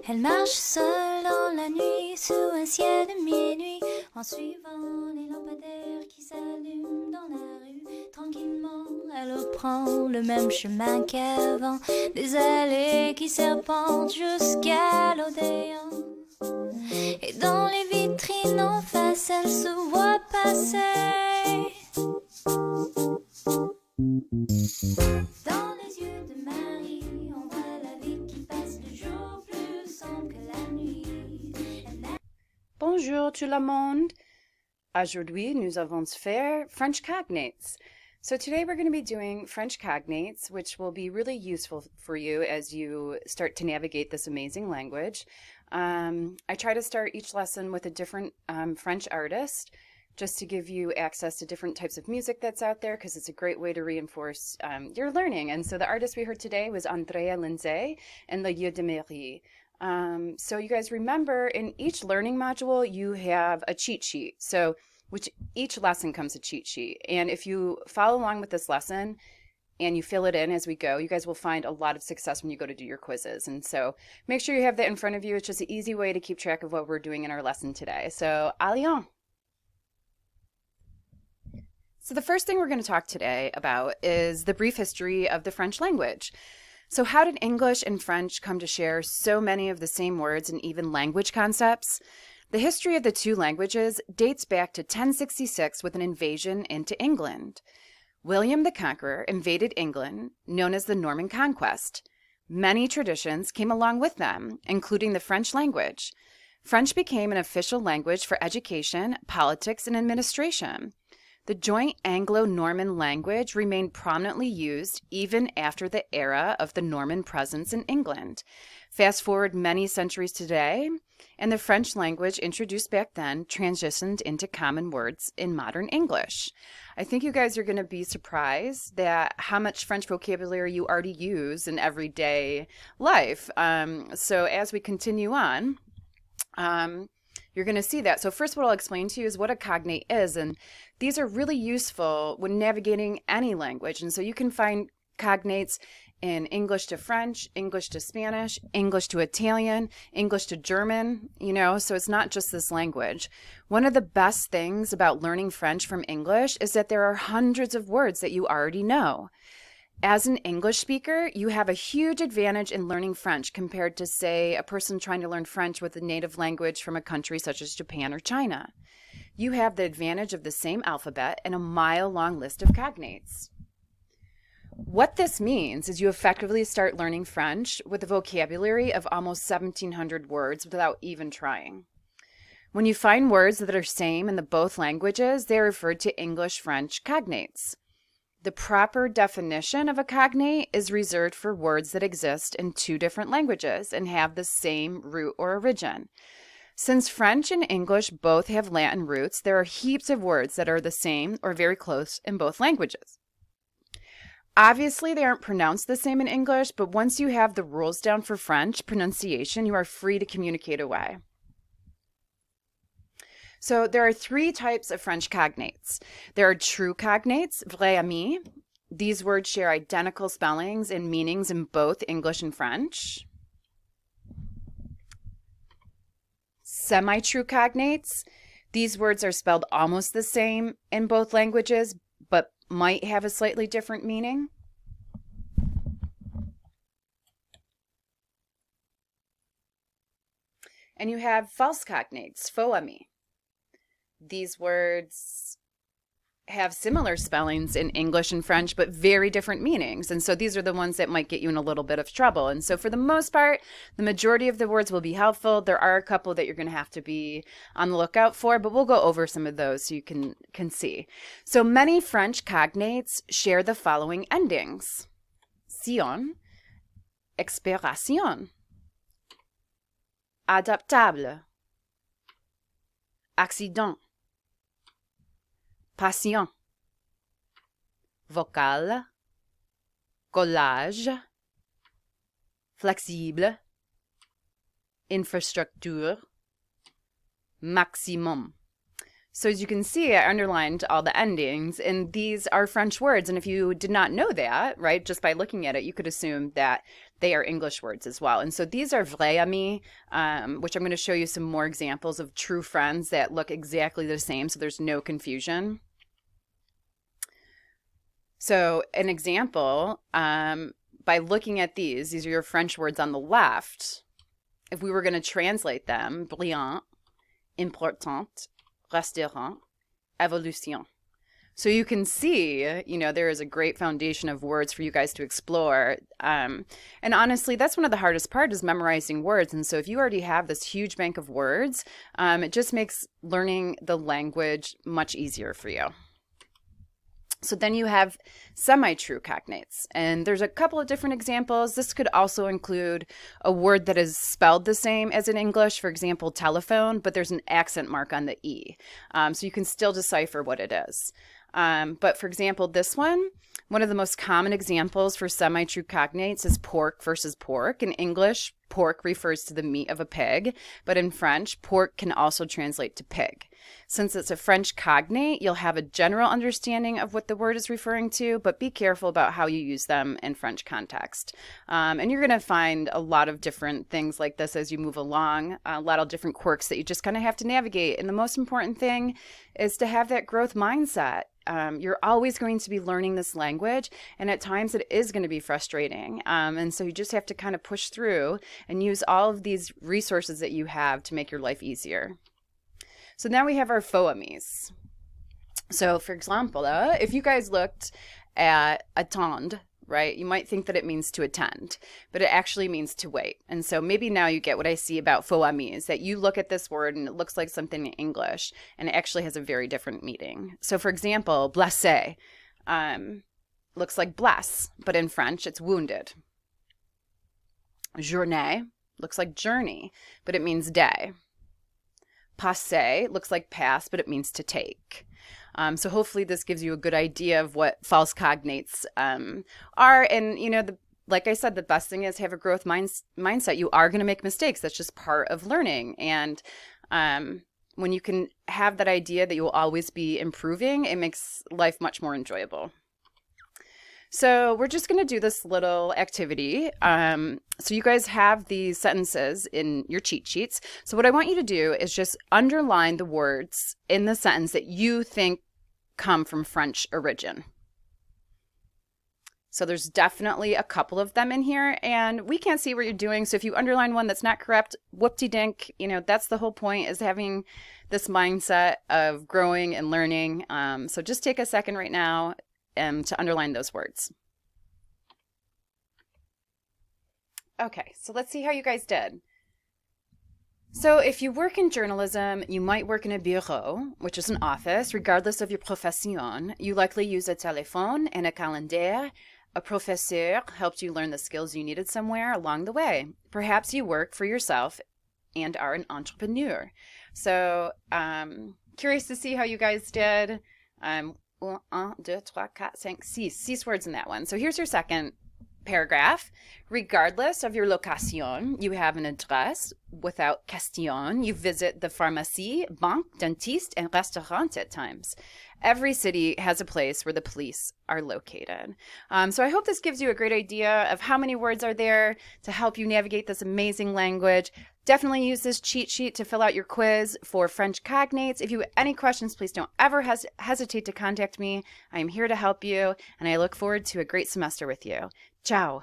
Elle marche seule dans la nuit sous un ciel de minuit en suivant les lampadaires qui s'allument dans la rue. Tranquillement, elle reprend le même chemin qu'avant, des allées qui serpentent jusqu'à l'Odéon. Et dans les vitrines en face, elle se voit passer. Dans les yeux de Marie, on voit la vie qui passe le jour plus sombre que la nuit. Bonjour tout le monde. Aujourd'hui, nous allons faire French Cognates. So today we're going to be doing French Cognates, which will be really useful for you as you start to navigate this amazing language. I try to start each lesson with a different French artist, just to give you access to different types of music that's out there, because it's a great way to reinforce your learning. And so the artist we heard today was Andrea Lindsay and Le Lieu de Mairie. So you guys remember, in each learning module, you have a cheat sheet. So which each lesson comes a cheat sheet. And if you follow along with this lesson and you fill it in as we go, you guys will find a lot of success when you go to do your quizzes. And so make sure you have that in front of you. It's just an easy way to keep track of what we're doing in our lesson today. So, allons! So the first thing we're going to talk today about is the brief history of the French language. So how did English and French come to share so many of the same words and even language concepts? The history of the two languages dates back to 1066 with an invasion into England. William the Conqueror invaded England, known as the Norman Conquest. Many traditions came along with them, including the French language. French became an official language for education, politics, and administration. The joint Anglo-Norman language remained prominently used even after the era of the Norman presence in England. Fast forward many centuries today, and the French language introduced back then transitioned into common words in modern English. I think you guys are going to be surprised that how much French vocabulary you already use in everyday life. So as we continue on, you're going to see that. So first, what I'll explain to you is what a cognate is, and these are really useful when navigating any language. And so you can find cognates in English to French, English to Spanish, English to Italian, English to German, so it's not just this language. One of the best things about learning French from English is that there are hundreds of words that you already know. As an English speaker, you have a huge advantage in learning French compared to, say, a person trying to learn French with a native language from a country such as Japan or China. You have the advantage of the same alphabet and a mile-long list of cognates. What this means is you effectively start learning French with a vocabulary of almost 1,700 words without even trying. When you find words that are same in the both languages, they are referred to English-French cognates. The proper definition of a cognate is reserved for words that exist in two different languages and have the same root or origin. Since French and English both have Latin roots, there are heaps of words that are the same or very close in both languages. Obviously, they aren't pronounced the same in English, but once you have the rules down for French pronunciation, you are free to communicate away. So there are three types of French cognates. There are true cognates, vrais amis. These words share identical spellings and meanings in both English and French. Semi-true cognates. These words are spelled almost the same in both languages, but might have a slightly different meaning. And you have false cognates, faux amis. These words have similar spellings in English and French, but very different meanings. And so these are the ones that might get you in a little bit of trouble. And so for the most part, the majority of the words will be helpful. There are a couple that you're going to have to be on the lookout for, but we'll go over some of those so you can see. So many French cognates share the following endings: sion, expiration, adaptable, accident, passion, vocal, collage, flexible, infrastructure, maximum. So as you can see, I underlined all the endings, and these are French words. And if you did not know that, right, just by looking at it, you could assume that they are English words as well. And so these are vrais amis, which I'm going to show you some more examples of true friends that look exactly the same, so there's no confusion. So an example, by looking at these are your French words on the left. If we were going to translate them, brillant, important, restaurant, évolution. So you can see, there is a great foundation of words for you guys to explore. And honestly, that's one of the hardest parts is memorizing words. And so if you already have this huge bank of words, it just makes learning the language much easier for you. So then you have semi-true cognates, and there's a couple of different examples. This could also include a word that is spelled the same as in English, for example, telephone, but there's an accent mark on the E. So you can still decipher what it is. But for example, this one of the most common examples for semi-true cognates is pork versus pork. In English, pork refers to the meat of a pig, but in French, pork can also translate to pig. Since it's a French cognate, you'll have a general understanding of what the word is referring to, but be careful about how you use them in French context. And you're going to find a lot of different things like this as you move along, a lot of different quirks that you just kind of have to navigate. And the most important thing is to have that growth mindset. You're always going to be learning this language, and at times it is going to be frustrating. And so you just have to kind of push through and use all of these resources that you have to make your life easier. So now we have our faux amis. So for example, if you guys looked at attendre, right, you might think that it means to attend, but it actually means to wait. And so maybe now you get what I see about faux amis, that you look at this word and it looks like something in English, and it actually has a very different meaning. So for example, blessé looks like bless, but in French it's wounded. Journée looks like journey, but it means day. Passé looks like pass, but it means to take. So hopefully this gives you a good idea of what false cognates are. And, like I said, the best thing is have a growth mindset. You are going to make mistakes. That's just part of learning. And when you can have that idea that you will always be improving, it makes life much more enjoyable. So we're just going to do this little activity. So you guys have these sentences in your cheat sheets. So what I want you to do is just underline the words in the sentence that you think come from French origin. So there's definitely a couple of them in here, and we can't see what you're doing. So if you underline one that's not correct, whoop-de-dink, that's the whole point, is having this mindset of growing and learning. So just take a second right now to underline those words. Okay, so let's see how you guys did. So if you work in journalism, you might work in a bureau, which is an office, regardless of your profession. You likely use a téléphone and a calendar. A professeur helped you learn the skills you needed somewhere along the way. Perhaps you work for yourself and are an entrepreneur. So curious to see how you guys did. 1, 2, 3, 4, 5, 6. 6 words in that one. So here's your second paragraph. Regardless of your location, you have an address. Without question, you visit the pharmacie, banque, dentiste, and restaurant at times. Every city has a place where the police are located. So I hope this gives you a great idea of how many words are there to help you navigate this amazing language. Definitely use this cheat sheet to fill out your quiz for French cognates. If you have any questions, please don't ever hesitate to contact me. I am here to help you, and I look forward to a great semester with you. Ciao.